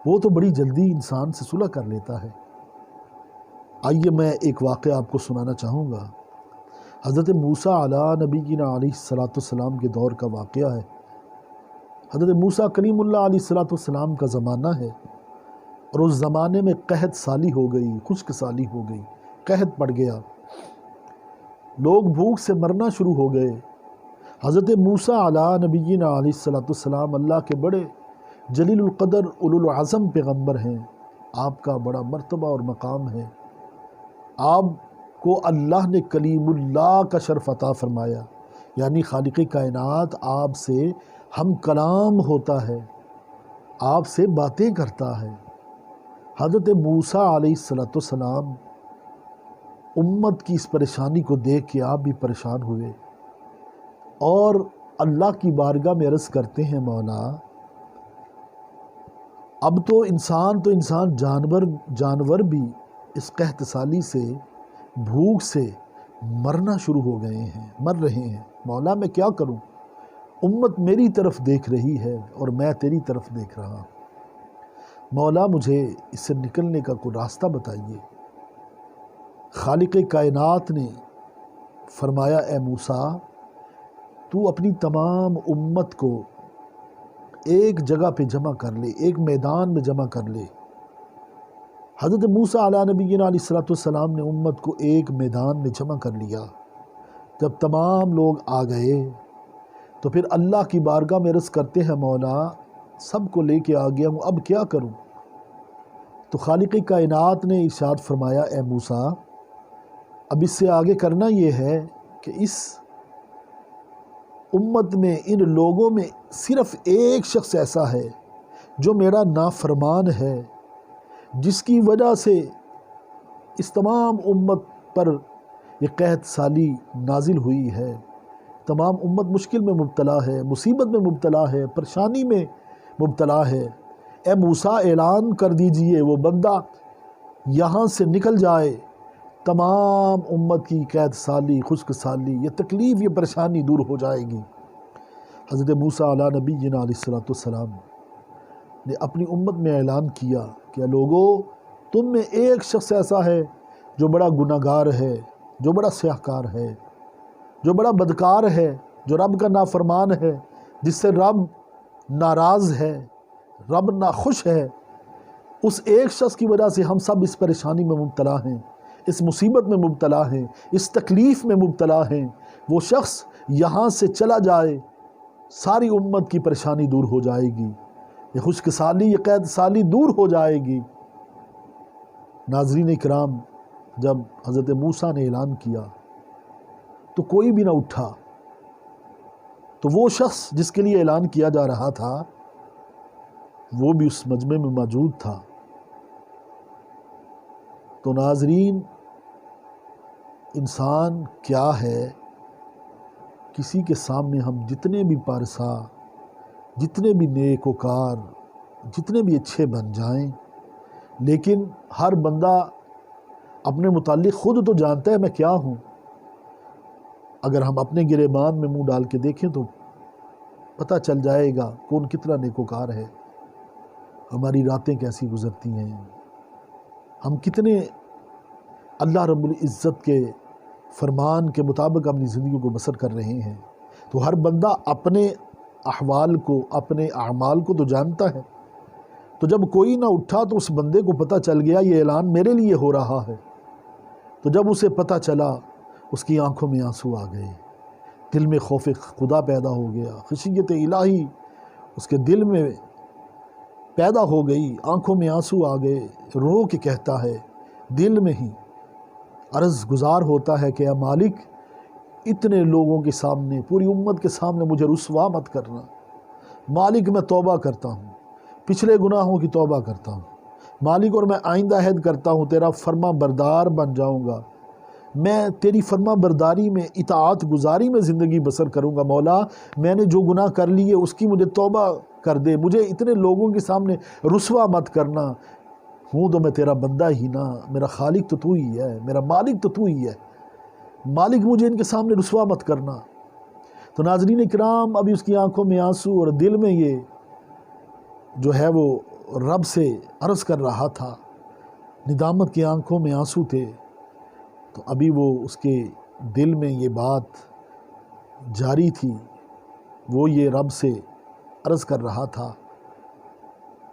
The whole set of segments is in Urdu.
وہ تو بڑی جلدی انسان سے صلح کر لیتا ہے۔ آئیے میں ایک واقعہ آپ کو سنانا چاہوں گا۔ حضرت موسیٰ علیٰ نبینا علیہ السلام کے دور کا واقعہ ہے۔ حضرت موسیٰ کلیم اللہ علیہ السلام کا زمانہ ہے، اور اس زمانے میں قحط سالی ہو گئی، خشک سالی ہو گئی، قحط پڑ گیا، لوگ بھوک سے مرنا شروع ہو گئے۔ حضرت موسیٰ علیٰ نبینا علیہ السلام اللہ کے بڑے جلیل القدر اولو العزم پیغمبر ہیں، آپ کا بڑا مرتبہ اور مقام ہے، آپ کو اللہ نے کلیم اللہ کا شرف عطا فرمایا، یعنی خالق کائنات آپ سے ہم کلام ہوتا ہے، آپ سے باتیں کرتا ہے۔ حضرت موسیٰ علیہ السلام امت کی اس پریشانی کو دیکھ کے آپ بھی پریشان ہوئے، اور اللہ کی بارگاہ میں عرض کرتے ہیں، مولا اب تو انسان جانور بھی اس قحط سالی سے، بھوک سے مرنا شروع ہو گئے ہیں، مر رہے ہیں، مولا میں کیا کروں؟ امت میری طرف دیکھ رہی ہے اور میں تیری طرف دیکھ رہا ہوں، مولا مجھے اس سے نکلنے کا کوئی راستہ بتائیے۔ خالق کائنات نے فرمایا، اے موسیٰ تو اپنی تمام امت کو ایک جگہ پہ جمع کر لے، ایک میدان میں جمع کر لے۔ حضرت موسیٰ علیہ نبینا علیہ السلام نے امت کو ایک میدان میں جمع کر لیا۔ جب تمام لوگ آ گئے تو پھر اللہ کی بارگاہ میں عرض کرتے ہیں، مولا سب کو لے کے آ گیا ہوں، اب کیا کروں؟ تو خالق کائنات نے ارشاد فرمایا، اے موسیٰ اب اس سے آگے کرنا یہ ہے کہ اس امت میں، ان لوگوں میں صرف ایک شخص ایسا ہے جو میرا نافرمان ہے، جس کی وجہ سے اس تمام امت پر یہ قحط سالی نازل ہوئی ہے، تمام امت مشکل میں مبتلا ہے، مصیبت میں مبتلا ہے، پریشانی میں مبتلا ہے۔ اے موسیٰ اعلان کر دیجئے وہ بندہ یہاں سے نکل جائے، تمام امت کی قحط سالی، خشک سالی، یہ تکلیف، یہ پریشانی دور ہو جائے گی۔ حضرت موسیٰ علیہ نبینا علیہ السلام نے اپنی امت میں اعلان کیا کہ لوگو تم میں ایک شخص ایسا ہے جو بڑا گناہگار ہے، جو بڑا سیاہکار ہے، جو بڑا بدکار ہے، جو رب کا نافرمان ہے، جس سے رب ناراض ہے، رب ناخوش ہے۔ اس ایک شخص کی وجہ سے ہم سب اس پریشانی میں مبتلا ہیں، اس مصیبت میں مبتلا ہیں، اس تکلیف میں مبتلا ہیں۔ وہ شخص یہاں سے چلا جائے، ساری امت کی پریشانی دور ہو جائے گی، یہ خشک سالی، یہ قحط سالی دور ہو جائے گی۔ ناظرین اکرام، جب حضرت موسیٰ نے اعلان کیا تو کوئی بھی نہ اٹھا، تو وہ شخص جس کے لیے اعلان کیا جا رہا تھا وہ بھی اس مجمع میں موجود تھا۔ تو ناظرین، انسان کیا ہے، کسی کے سامنے ہم جتنے بھی پارسا، جتنے بھی نیک وکار، جتنے بھی اچھے بن جائیں، لیکن ہر بندہ اپنے متعلق خود تو جانتا ہے میں کیا ہوں۔ اگر ہم اپنے گریبان میں منہ ڈال کے دیکھیں تو پتہ چل جائے گا کون کتنا نیک وکار ہے، ہماری راتیں کیسی گزرتی ہیں، ہم کتنے اللہ رب العزت کے فرمان کے مطابق اپنی زندگی کو بسر کر رہے ہیں۔ تو ہر بندہ اپنے احوال کو، اپنے اعمال کو تو جانتا ہے۔ تو جب کوئی نہ اٹھا تو اس بندے کو پتہ چل گیا یہ اعلان میرے لیے ہو رہا ہے۔ تو جب اسے پتہ چلا، اس کی آنکھوں میں آنسو آ گئے، دل میں خوف خدا پیدا ہو گیا، خشیت الہی اس کے دل میں پیدا ہو گئی، آنکھوں میں آنسو آ گئے، رو کے کہتا ہے، دل میں ہی عرض گزار ہوتا ہے کہ اے مالک اتنے لوگوں کے سامنے، پوری امت کے سامنے مجھے رسوا مت کرنا، مالک میں توبہ کرتا ہوں، پچھلے گناہوں کی توبہ کرتا ہوں مالک، اور میں آئندہ عہد کرتا ہوں تیرا فرما بردار بن جاؤں گا، میں تیری فرما برداری میں، اطاعت گزاری میں زندگی بسر کروں گا۔ مولا میں نے جو گناہ کر لیے اس کی مجھے توبہ کر دے، مجھے اتنے لوگوں کے سامنے رسوا مت کرنا، ہوں تو میں تیرا بندہ ہی نا، میرا خالق تو تو ہی ہے، میرا مالک تو تو ہی ہے، مالک مجھے ان کے سامنے رسوا مت کرنا۔ تو ناظرین اکرام، ابھی اس کی آنکھوں میں آنسو اور دل میں یہ جو ہے وہ رب سے عرض کر رہا تھا، ندامت کی آنکھوں میں آنسو تھے، تو ابھی وہ اس کے دل میں یہ بات جاری تھی، وہ یہ رب سے عرض کر رہا تھا،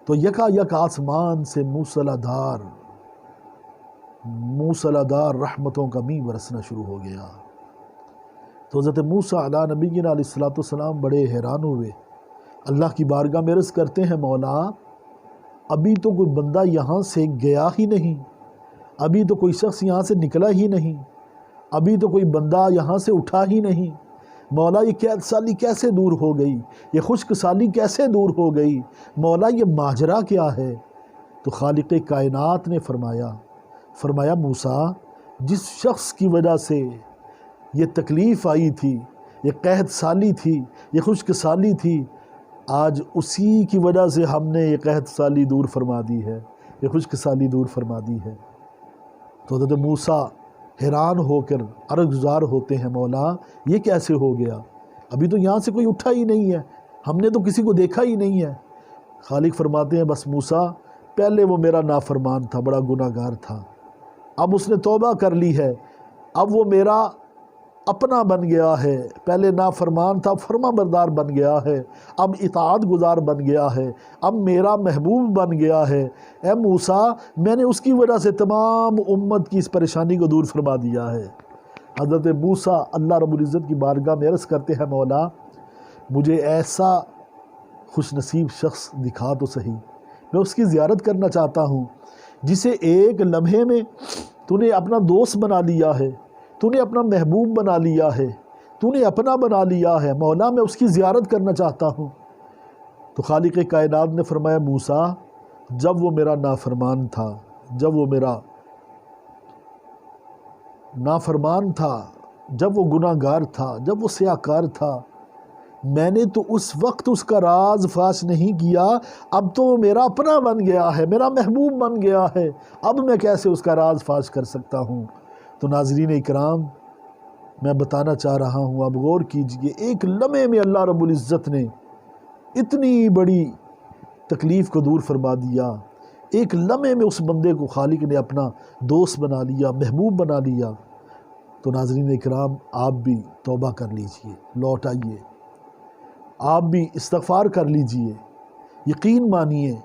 تو یکا یک آسمان سے موسلادھار رحمتوں کا می برسنا شروع ہو گیا۔ تو حضرت موسیٰ علیہ نبینا علیہ السلام بڑے حیران ہوئے، اللہ کی بارگاہ میں عرض کرتے ہیں، مولا ابھی تو کوئی بندہ یہاں سے گیا ہی نہیں، ابھی تو کوئی شخص یہاں سے نکلا ہی نہیں، ابھی تو کوئی بندہ یہاں سے اٹھا ہی نہیں، مولا یہ قید سالی کیسے دور ہو گئی، یہ خشک سالی کیسے دور ہو گئی، مولا یہ ماجرا کیا ہے؟ تو خالق کائنات نے فرمایا موسیٰ، جس شخص کی وجہ سے یہ تکلیف آئی تھی، یہ قحط سالی تھی، یہ خشک سالی تھی، آج اسی کی وجہ سے ہم نے یہ قحط سالی دور فرما دی ہے، یہ خشک سالی دور فرما دی ہے۔ تو حضرت موسیٰ حیران ہو کر عرض گزار ہوتے ہیں، مولا یہ کیسے ہو گیا؟ ابھی تو یہاں سے کوئی اٹھا ہی نہیں ہے، ہم نے تو کسی کو دیکھا ہی نہیں ہے۔ خالق فرماتے ہیں، بس موسیٰ پہلے وہ میرا نافرمان تھا، بڑا گناہ گار تھا، اب اس نے توبہ کر لی ہے، اب وہ میرا اپنا بن گیا ہے، پہلے نافرمان تھا، فرما بردار بن گیا ہے، اب اطاعت گزار بن گیا ہے، اب میرا محبوب بن گیا ہے۔ اے موسیٰ، میں نے اس کی وجہ سے تمام امت کی اس پریشانی کو دور فرما دیا ہے۔ حضرت موسیٰ اللہ رب العزت کی بارگاہ میں عرض کرتے ہیں، مولا مجھے ایسا خوش نصیب شخص دکھا تو صحیح، میں اس کی زیارت کرنا چاہتا ہوں، جسے ایک لمحے میں تو نے اپنا دوست بنا لیا ہے، تو نے اپنا محبوب بنا لیا ہے، تو نے اپنا بنا لیا ہے، مولا میں اس کی زیارت کرنا چاہتا ہوں۔ تو خالق کائنات نے فرمایا، موسیٰ جب وہ میرا نافرمان تھا، جب وہ میرا نافرمان تھا، جب وہ گناہ گار تھا، جب وہ سیاہکار تھا، میں نے تو اس وقت اس کا راز فاش نہیں کیا، اب تو وہ میرا اپنا بن گیا ہے، میرا محبوب بن گیا ہے، اب میں کیسے اس کا راز فاش کر سکتا ہوں؟ تو ناظرین اکرام، میں بتانا چاہ رہا ہوں، آپ غور کیجئے، ایک لمحے میں اللہ رب العزت نے اتنی بڑی تکلیف کو دور فرما دیا، ایک لمحے میں اس بندے کو خالق نے اپنا دوست بنا لیا، محبوب بنا لیا۔ تو ناظرین اکرام، آپ بھی توبہ کر لیجئے، لوٹ آئیے، آپ بھی استغفار کر لیجئے، یقین مانیے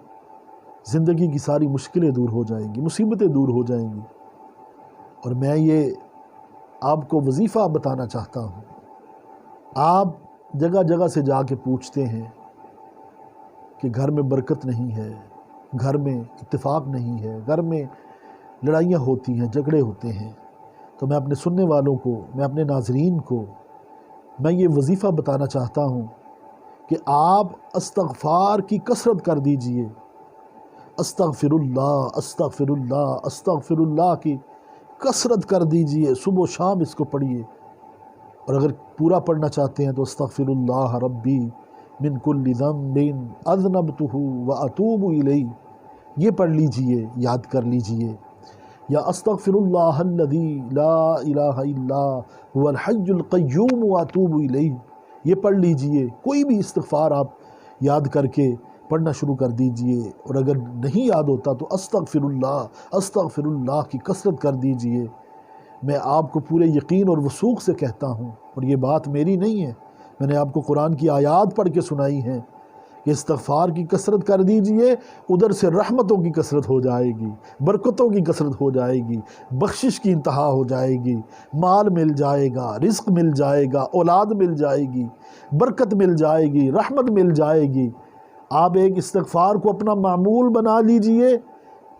زندگی کی ساری مشکلیں دور ہو جائیں گی، مصیبتیں دور ہو جائیں گی۔ اور میں یہ آپ کو وظیفہ بتانا چاہتا ہوں، آپ جگہ جگہ سے جا کے پوچھتے ہیں کہ گھر میں برکت نہیں ہے، گھر میں اتفاق نہیں ہے، گھر میں لڑائیاں ہوتی ہیں، جھگڑے ہوتے ہیں۔ تو میں اپنے سننے والوں کو، میں اپنے ناظرین کو میں یہ وظیفہ بتانا چاہتا ہوں کہ آپ استغفار کی کثرت کر دیجئے، استغفر اللہ استغفر اللہ استغفر اللہ کی کثرت کر دیجئے، صبح و شام اس کو پڑھیے۔ اور اگر پورا پڑھنا چاہتے ہیں تو استغفر اللہ ربی من کل ذنب اذنبتہ واتوب الیہ، یہ پڑھ لیجئے، یاد کر لیجئے، یا استغفر اللہ الذی لا الہ الا هو الحی القیوم واتوب الیہ، یہ پڑھ لیجئے۔ کوئی بھی استغفار آپ یاد کر کے پڑھنا شروع کر دیجئے، اور اگر نہیں یاد ہوتا تو استغفر اللہ کی کثرت کر دیجئے۔ میں آپ کو پورے یقین اور وثوق سے کہتا ہوں، اور یہ بات میری نہیں ہے، میں نے آپ کو قرآن کی آیات پڑھ کے سنائی ہیں کہ استغفار کی کثرت کر دیجئے، ادھر سے رحمتوں کی کثرت ہو جائے گی، برکتوں کی کثرت ہو جائے گی، بخشش کی انتہا ہو جائے گی، مال مل جائے گا، رزق مل جائے گا، اولاد مل جائے گی، برکت مل جائے گی، رحمت مل جائے گی۔ آپ ایک استغفار کو اپنا معمول بنا لیجئے،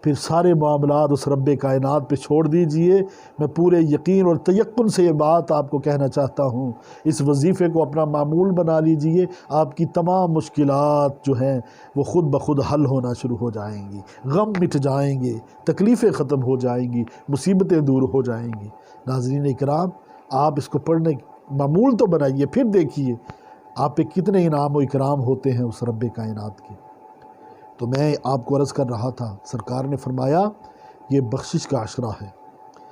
پھر سارے معاملات اس رب کائنات پہ چھوڑ دیجئے۔ میں پورے یقین اور تیقن سے یہ بات آپ کو کہنا چاہتا ہوں، اس وظیفے کو اپنا معمول بنا لیجئے، آپ کی تمام مشکلات جو ہیں وہ خود بخود حل ہونا شروع ہو جائیں گی، غم مٹ جائیں گے، تکلیفیں ختم ہو جائیں گی، مصیبتیں دور ہو جائیں گی۔ ناظرین اکرام، آپ اس کو پڑھنے معمول تو بنائیے، پھر دیکھیے آپ پہ کتنے انعام و اکرام ہوتے ہیں اس رب کائنات کے۔ تو میں آپ کو عرض کر رہا تھا، سرکار نے فرمایا یہ بخشش کا عشرہ ہے۔